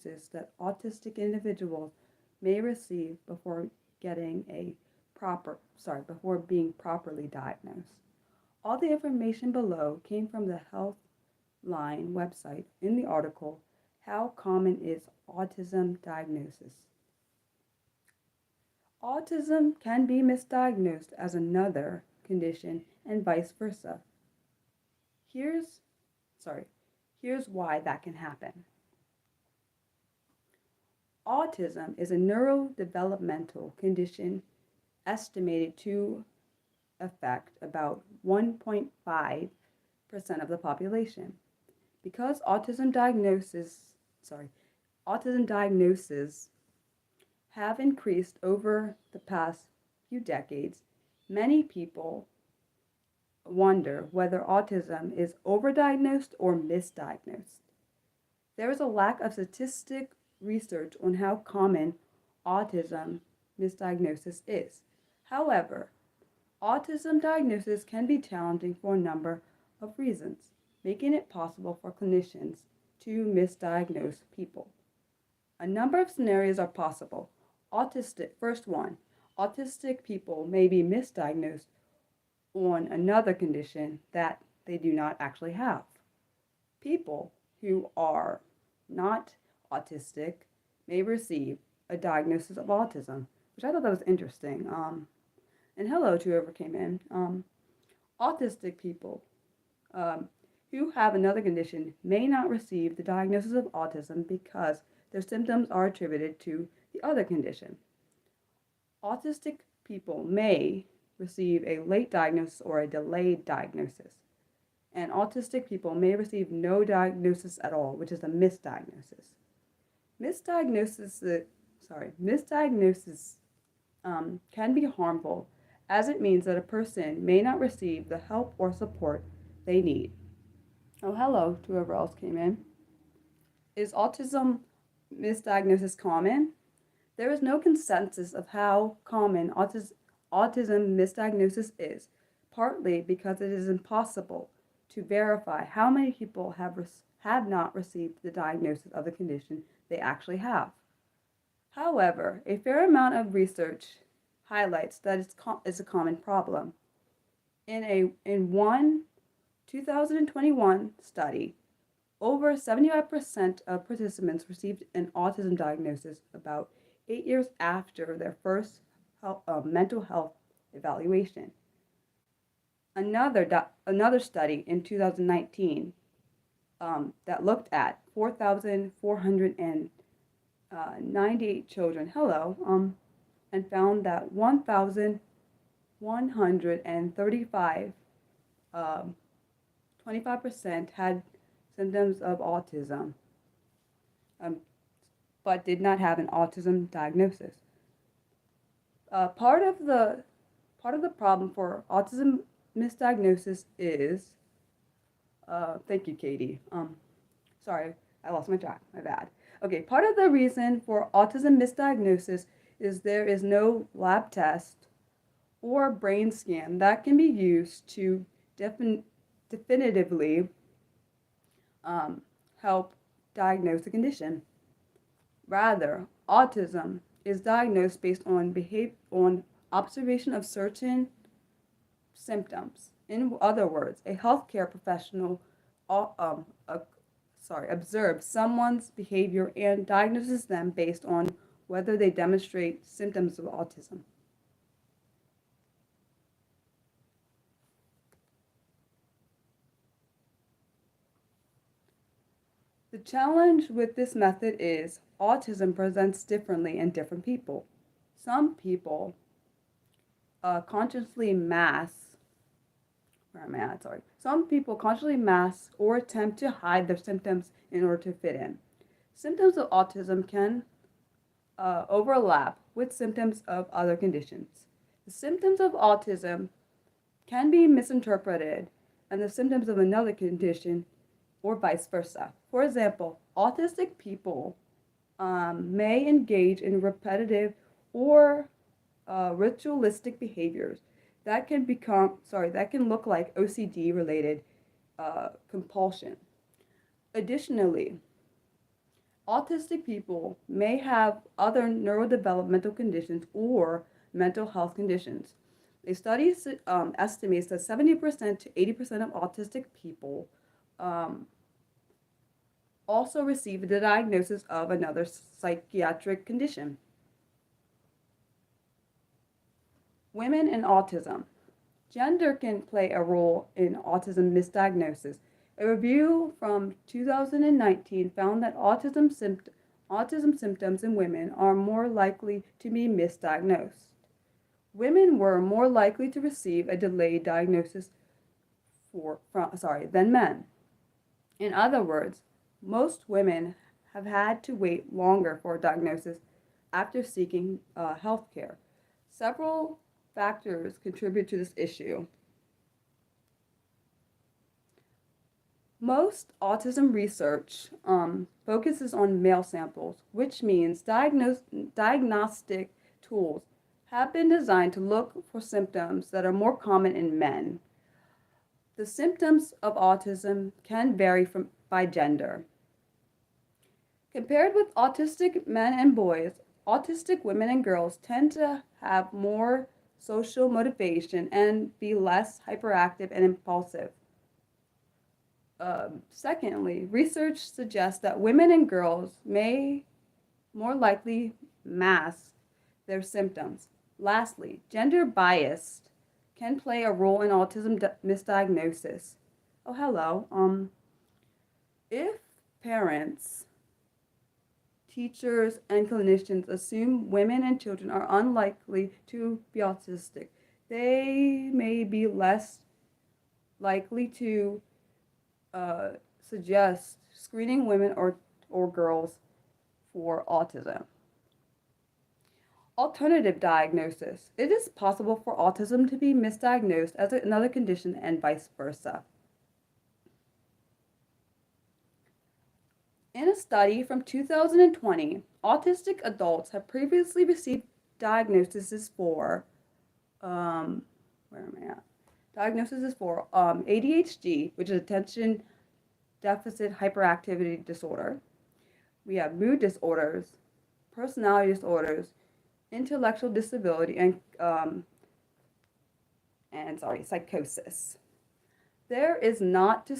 diagnosis that autistic individuals may receive before being properly diagnosed. All the information below came from the Healthline website in the article, How Common is Autism Diagnosis? Autism can be misdiagnosed as another condition and vice versa. Here's why that can happen. Autism is a neurodevelopmental condition estimated to affect about 1.5% of the population. Because autism diagnoses have increased over the past few decades, many people wonder whether autism is overdiagnosed or misdiagnosed. There is a lack of statistic research on how common autism misdiagnosis is. However, autism diagnosis can be challenging for a number of reasons, making it possible for clinicians to misdiagnose people. A number of scenarios are possible. First one, autistic people may be misdiagnosed on another condition that they do not actually have. People who are not autistic may receive a diagnosis of autism, which I thought that was interesting. And hello to whoever came in. Autistic people who have another condition may not receive the diagnosis of autism because their symptoms are attributed to the other condition. Autistic people may receive a late diagnosis or a delayed diagnosis. And autistic people may receive no diagnosis at all, which is a misdiagnosis. Misdiagnosis can be harmful as it means that a person may not receive the help or support they need. Oh, hello to whoever else came in. Is autism misdiagnosis common? There is no consensus of how common autism misdiagnosis is, partly because it is impossible to verify how many people have not received the diagnosis of the condition they actually have. However, a fair amount of research highlights that it's a common problem. In one 2021 study, over 75% of participants received an autism diagnosis about 8 years after their first mental health evaluation. Another study in 2019 that looked at 4,498 children, and found that 1,135, 25% had symptoms of autism, but did not have an autism diagnosis. Part of the problem for autism misdiagnosis is, thank you, Katie. Sorry, I lost my track, my bad. Okay, part of the reason for autism misdiagnosis is there is no lab test or brain scan that can be used to definitively help diagnose the condition. Rather, autism is diagnosed based on observation of certain symptoms. In other words, a healthcare professional observes someone's behavior and diagnoses them based on whether they demonstrate symptoms of autism. The challenge with this method is autism presents differently in different people. Some people consciously mask or attempt to hide their symptoms in order to fit in. Symptoms of autism can overlap with symptoms of other conditions. The symptoms of autism can be misinterpreted and the symptoms of another condition or vice versa. For example, autistic people may engage in repetitive or ritualistic behaviors that can look like OCD-related compulsion. Additionally, Autistic people may have other neurodevelopmental conditions or mental health conditions. A study estimates that 70% to 80% of autistic people um, also receive the diagnosis of another psychiatric condition. Women and autism. Gender can play a role in autism misdiagnosis. A review from 2019 found that autism symptoms in women are more likely to be misdiagnosed. Women were more likely to receive a delayed diagnosis than men. In other words, most women have had to wait longer for a diagnosis after seeking health care. Several factors contribute to this issue. Most autism research focuses on male samples, which means diagnostic tools have been designed to look for symptoms that are more common in men. The symptoms of autism can vary by gender. Compared with autistic men and boys, autistic women and girls tend to have more social motivation and be less hyperactive and impulsive. Secondly, research suggests that women and girls may more likely mask their symptoms. Lastly, gender bias can play a role in autism misdiagnosis. Oh, hello. If parents, teachers, and clinicians assume women and children are unlikely to be autistic, they may be less likely to suggest screening women or girls for autism. Alternative diagnosis. It is possible for autism to be misdiagnosed as another condition and vice versa. In a study from 2020, autistic adults have previously received diagnoses for, where am I at? Diagnosis is for ADHD, which is attention deficit hyperactivity disorder. We have mood disorders, personality disorders, intellectual disability, and psychosis. This is not to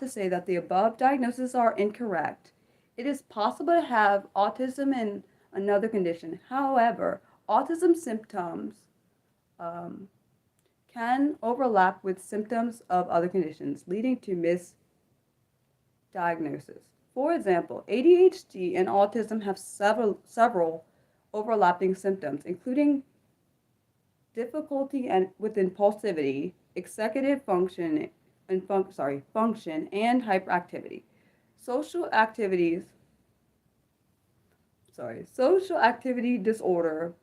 say that the above diagnoses are incorrect. It is possible to have autism and another condition. However, autism symptoms can overlap with symptoms of other conditions, leading to misdiagnosis. For example, ADHD and autism have several overlapping symptoms, including difficulty with impulsivity, executive function, function and hyperactivity. Social activity disorder,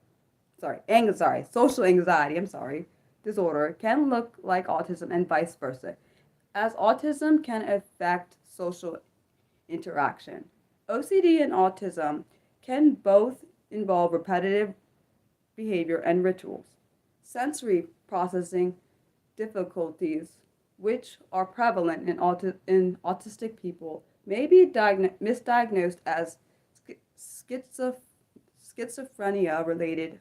social anxiety, disorder can look like autism and vice versa, as autism can affect social interaction. OCD and autism can both involve repetitive behavior and rituals. Sensory processing difficulties, which are prevalent in autistic people, may be misdiagnosed as schizophrenia-related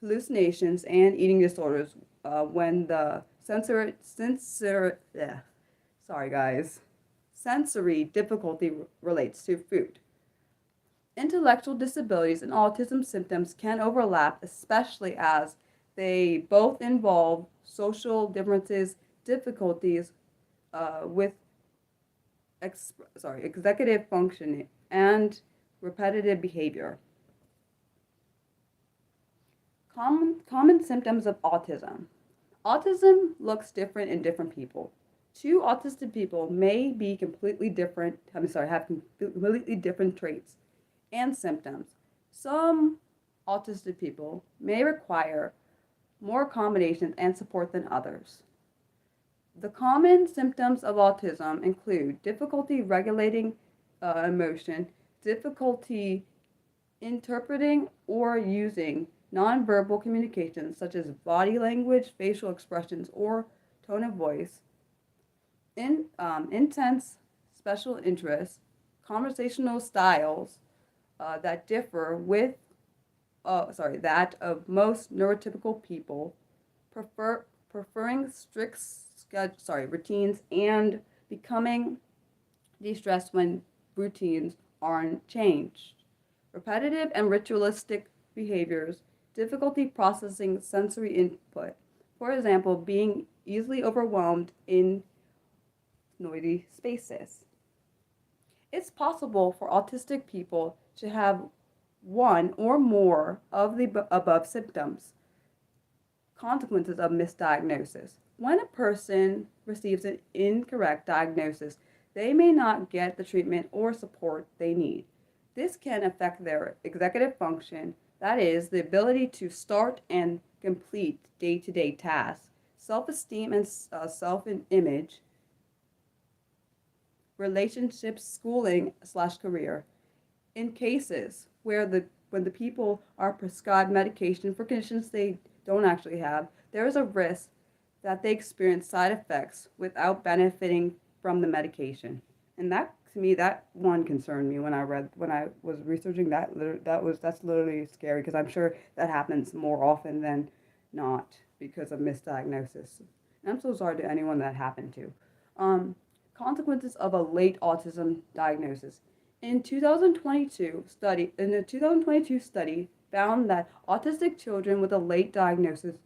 hallucinations and eating disorders when the sensory difficulty relates to food. Intellectual disabilities and autism symptoms can overlap, especially as they both involve social differences, difficulties with executive function, and repetitive behavior. Common symptoms of autism. Autism looks different in different people. Two autistic people may be have completely different traits and symptoms. Some autistic people may require more accommodations and support than others. The common symptoms of autism include difficulty regulating emotion, difficulty interpreting or using nonverbal communications such as body language, facial expressions, or tone of voice, intense special interest, conversational styles that differ with that of most neurotypical people, preferring strict routines and becoming de-stressed when routines aren't changed. Repetitive and ritualistic behaviors, difficulty processing sensory input. For example, being easily overwhelmed in noisy spaces. It's possible for autistic people to have one or more of the above symptoms. Consequences of misdiagnosis. When a person receives an incorrect diagnosis, they may not get the treatment or support they need. This can affect their executive function, that is, the ability to start and complete day-to-day tasks, self-esteem and self-image, relationships, schooling/career. In cases where when the people are prescribed medication for conditions they don't actually have, there is a risk that they experience side effects without benefiting from the medication. And that, to me, that one concerned me when I was researching that. That's literally scary because I'm sure that happens more often than not because of misdiagnosis. And I'm so sorry to anyone that happened to. Consequences of a late autism diagnosis. In a 2022 study found that autistic children with a late diagnosis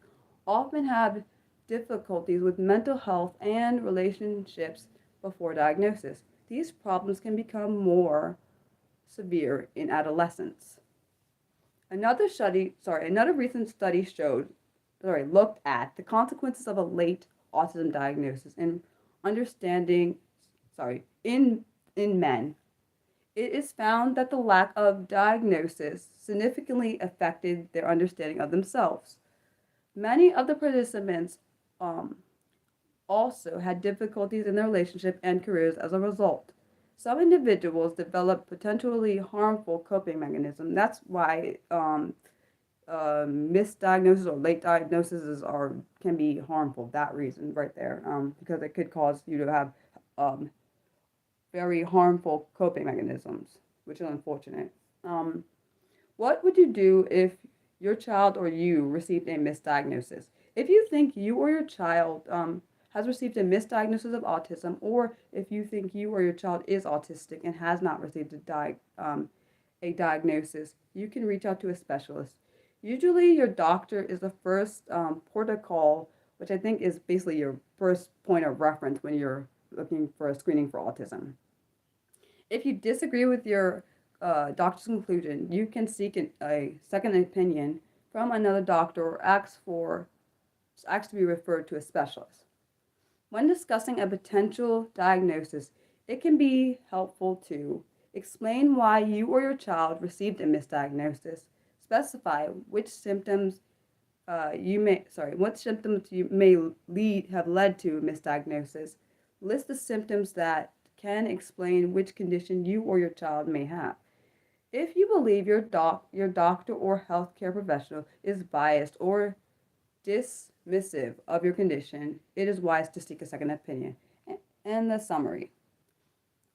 often have difficulties with mental health and relationships before diagnosis. These problems can become more severe in adolescence. Another recent study looked at the consequences of a late autism diagnosis in understanding, in men. It is found that the lack of diagnosis significantly affected their understanding of themselves. Many of the participants also had difficulties in their relationship and careers as a result. Some individuals develop potentially harmful coping mechanisms. That's why misdiagnosis or late diagnoses can be harmful. That reason right there, because it could cause you to have very harmful coping mechanisms, which is unfortunate. What would you do if your child or you received a misdiagnosis? If you think you or your child has received a misdiagnosis of autism, or if you think you or your child is autistic and has not received a diagnosis, you can reach out to a specialist. Usually your doctor is the first port of call, which I think is basically your first point of reference when you're looking for a screening for autism. If you disagree with your doctor's conclusion, you can seek a second opinion from another doctor or ask to be referred to a specialist. When discussing a potential diagnosis, it can be helpful to explain why you or your child received a misdiagnosis, specify which symptoms you may have led to misdiagnosis, list the symptoms that can explain which condition you or your child may have. If you believe your doctor or healthcare professional is biased or dismissive of your condition, it is wise to seek a second opinion. And the summary.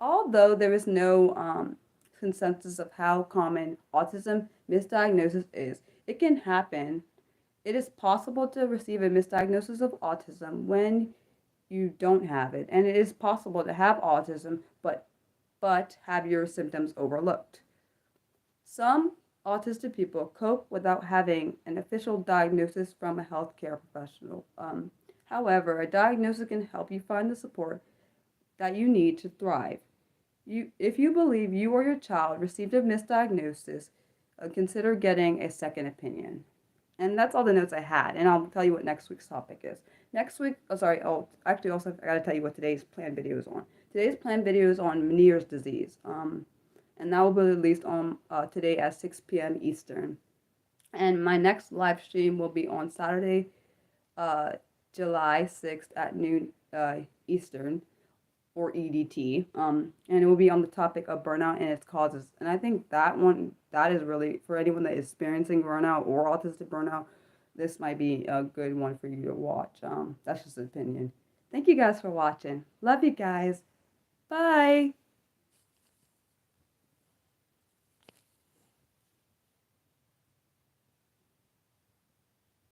Although there is no consensus of how common autism misdiagnosis is, it can happen. It is possible to receive a misdiagnosis of autism when you don't have it, and it is possible to have autism but have your symptoms overlooked. Some autistic people cope without having an official diagnosis from a healthcare professional. However, a diagnosis can help you find the support that you need to thrive. If you believe you or your child received a misdiagnosis, consider getting a second opinion. And that's all the notes I had, and I'll tell you what next week's topic is. Next week, I gotta tell you what today's planned video is on. Today's planned video is on Meniere's disease. And that will be released on today at 6 p.m. Eastern. And my next live stream will be on Saturday, July 6th at noon Eastern, or EDT. And it will be on the topic of burnout and its causes. And I think that is really, for anyone that is experiencing burnout or autistic burnout, this might be a good one for you to watch. That's just an opinion. Thank you guys for watching. Love you guys. Bye.